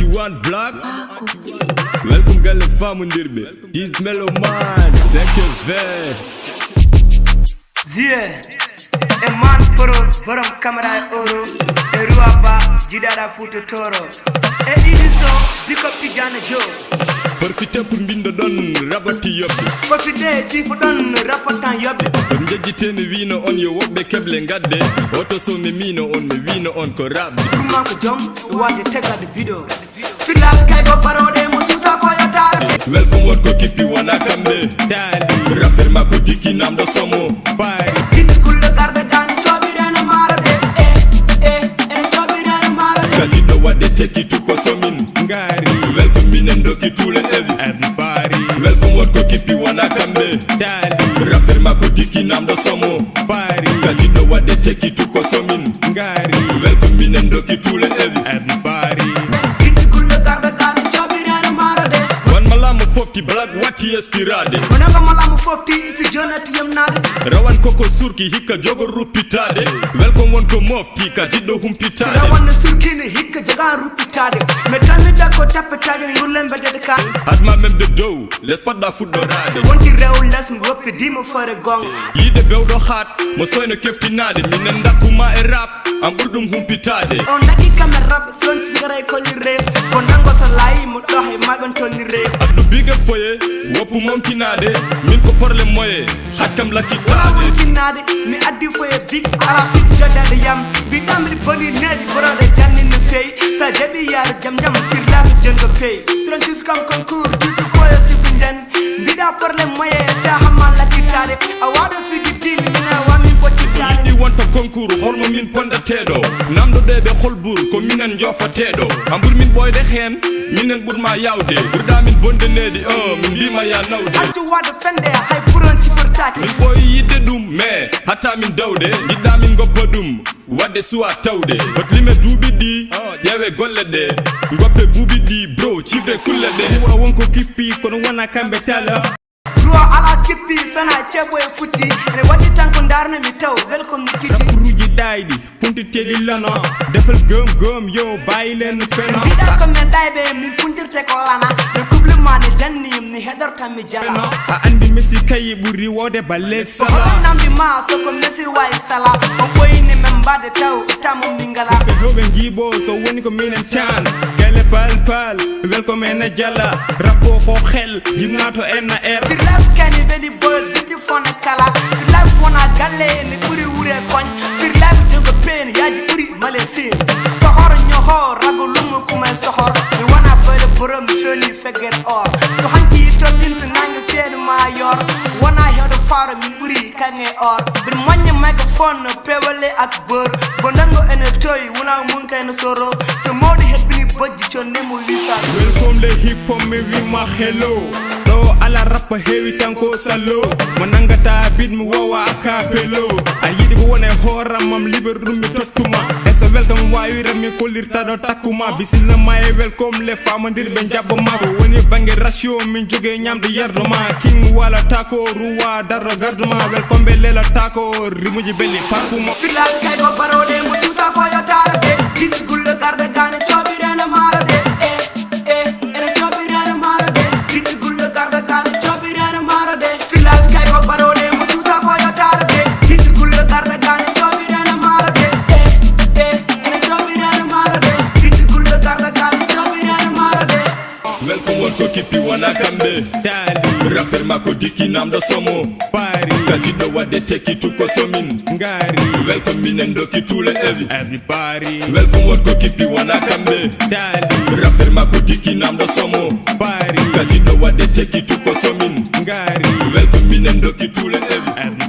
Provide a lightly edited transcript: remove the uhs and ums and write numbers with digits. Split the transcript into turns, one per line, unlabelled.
anti-one vlog. Welkom galle famondirbe. This mellow man, zeker ver.
Zie je, een man pro, waarom camera e oro, e ruaba, jidara foto toro. E ini so, big up to Jana Joe.
Profite pour mbindo don rabati yobbe.
Profite chief don rapatan yobbe.
Njejitene wino on yo wobbe keble ngadde. Oto so me mino on me wino on ko rabbi.
Kurma ko jom, wade tega the video. Fila kay go parode mo susa ko ya tarbe.
Welcome wat ko kipi wana kambe. Tali rapper mako diki namdo somo. Bye.
Kiti kulle garde gani chobire na marade. Ene chobire na marade.
Kajido wade teki tuko somin. Ngari. Welcome minendo ki tule everybody. Welcome wat ko kipi wana kambe. Tali rapper mako diki namdo somo. Bye. Kajido wade teki tuko somin. Ngari. Welcome minendo ki tule everybody. Fofti black wati estirade.
Onaga malamu fofti isi jonati yamnade.
Rawan koko surki hika jogo rupitade. Welcome one to mofti ka jiddo humpitade.
Rawan surki ne hika jaga rupitade. Metame da ko tapetade ngulembe de ka.
Adma même de do, laisse pas da foot dorade.
Se wonti rew les mo wopi dimo fare gong.
Yide bewdo hat, mo soyno keftinade. Minen ndakuma e rap, am burdum humpitade.
On daki kamera sonti ngaray ko lire. Bonango salai mo dohe magon tolire.
Biga foye, wopu monkinade, min ko porle moye, hakam laki
tade. Monkinade, mi addi foye big ala fit jodade yam, bidamri boni nedi borode janni ne fey, sa jabi yar jam jam firla jongo pay. Francis kam concours, just foye si bunjan, bida porle moye ta hamal laki tade. Awado fit dil mina wami boti tade.
Di wonta concours, hormo min ponda tedo, namdo de be holbur ko minen jofa tedo. Ambur min boy de hen, minen burma yawde, burda min bonde nedi min bima ya nawde.
Accu wade fende hay buron ci fortaki.
Min boy yidde dum me hatta min dawde, gidda min goppa dum wadde suwa tawde. Hot lime duubi di yewe golle de, goppe buubi di bro cifre kulle de. Wa wonko kippi kono wona kambe tala.
Bro ala kippi sana chebo e futti, ne wadde tanko ndarna mi taw welcome kiti.
Ruji daydi punti tedi lana, defal gom yo bayi len pena.
Bida ko men daybe mi puntirte ko lana, ne couple mane janni mi hedarta mi jala.
A andi Messi kay buri wode balle sala.
Nambi ma so ko Messi way sala, o boyni men bade taw tamu mingala.
Be hobe ngibo so woni ko minen tan. Gale pal welcome en jala, rappo ko xel yimnato en air.
Kani veli boy biti fona kala fi life wona galle ni buri wure koñ fi life jogo pen yaji buri malesi sohor ñoho rago lumu kuma sohor ni wana bele borom feli feget or so hanki to din so nang fen mayor wana hedo faro mi buri kange or bin moñe microphone pewale ak bor bonango ene toy wona mun kay no soro so modi het bini bojji to nemo wisa.
Welcome le hip hop me wi ma hello. Ala rappa hewi tanko salo, manangata bid mi wawa akapelo. Ayidi ko wone horam mam liber dum mi totuma. Eso welcome wawi rami kolirta do takuma. Bisil may welcome le famondirbe njabba ma. So woni bangi ratio min joge nyamde yarduma. King wala tako ruwa darro garduma. Welcome be lela tako rimuji belli parkuma.
Fila kay do barode mo susa ko yo tarbe. Dit gulle garde gane chobire na marade. Ene chobire na marade. Dit gulle garde gane chobire na marade. Fila kay do barode mo susa ko yo tarbe. Dit gulle garde gane chobire na marade. Ene chobire na marade. Dit gulle garde gane chobire na marade.
Welcome what ko kipi wana kambe. Tali rapper mako diki namdo somo. Pari kajido wade teki tuko somin. Ngari welcome minendo ki tule everybody. Welcome what ko kipi wana kambe. Tali rapper mako diki namdo somo. Pari kajido wade teki tuko somin. Ngari welcome minendo ki tule everybody.